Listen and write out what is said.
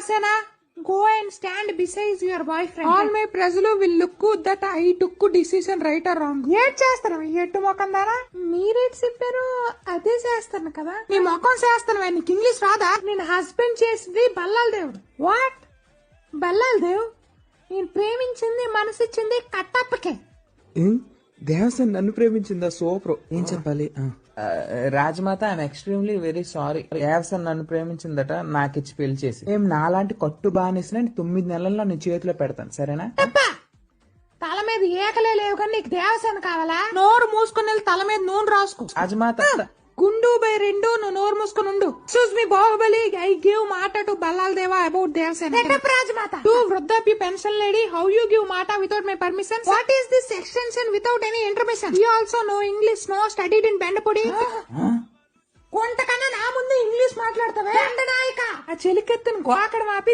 Devasena, go and stand beside your boyfriend. All my ప్రజలు will look that I took decision right or wrong. ఏం చేస్తాను ఎట్టు మొఖం దానా? మీరేట్ చెప్పారు అదే చేస్తాను కదా. నీ మొఖం చేస్తాను, నీకు ఇంగ్లీష్ రాదా? నేను హస్బెండ్ చేసింది బల్లాల దేవుడు. వాట్? బల్లాల దేవ్? నేను ప్రేమించింది మనసిచ్చింది కట్టప్పకే. దేవసేన నన్ను ప్రేమించిందా? సూపర్. ఏం చెప్పాలి? Rajamata I'm extremely very sorry. Devasena నన్ను ప్రేమించిందట, నాకిచ్చి పెళ్లి చేసి. ఏం నాలాంటి కట్టు బానిసిన 9 నెలల్లో నీ చేతిలో పెడతాను, సరేనా? తల మీద ఏకలే లేవు కానీ నీకు దేవసేన కావాలా? నోరు మూసుకుని వెళ్ళి తల మీద నూనె రాసుకో. రాజమాత గుండు బై 2 నువ్వు నోరు మూసుకుని ఉండు. Excuse me Baahubali, I give మాట to Ballala Deva about Devasena. Rajamata to వృద్ధాప్య pension lady, how you give మాట without my permission? What is this extension without any intermission? You also know English, no studied in బెండపొడి. కొంతకన్నా నా ముందు ఇంగ్లీష్ మాట్లాడతావే నాయక. ఆ చెలికెత్తును గోకడం ఆపి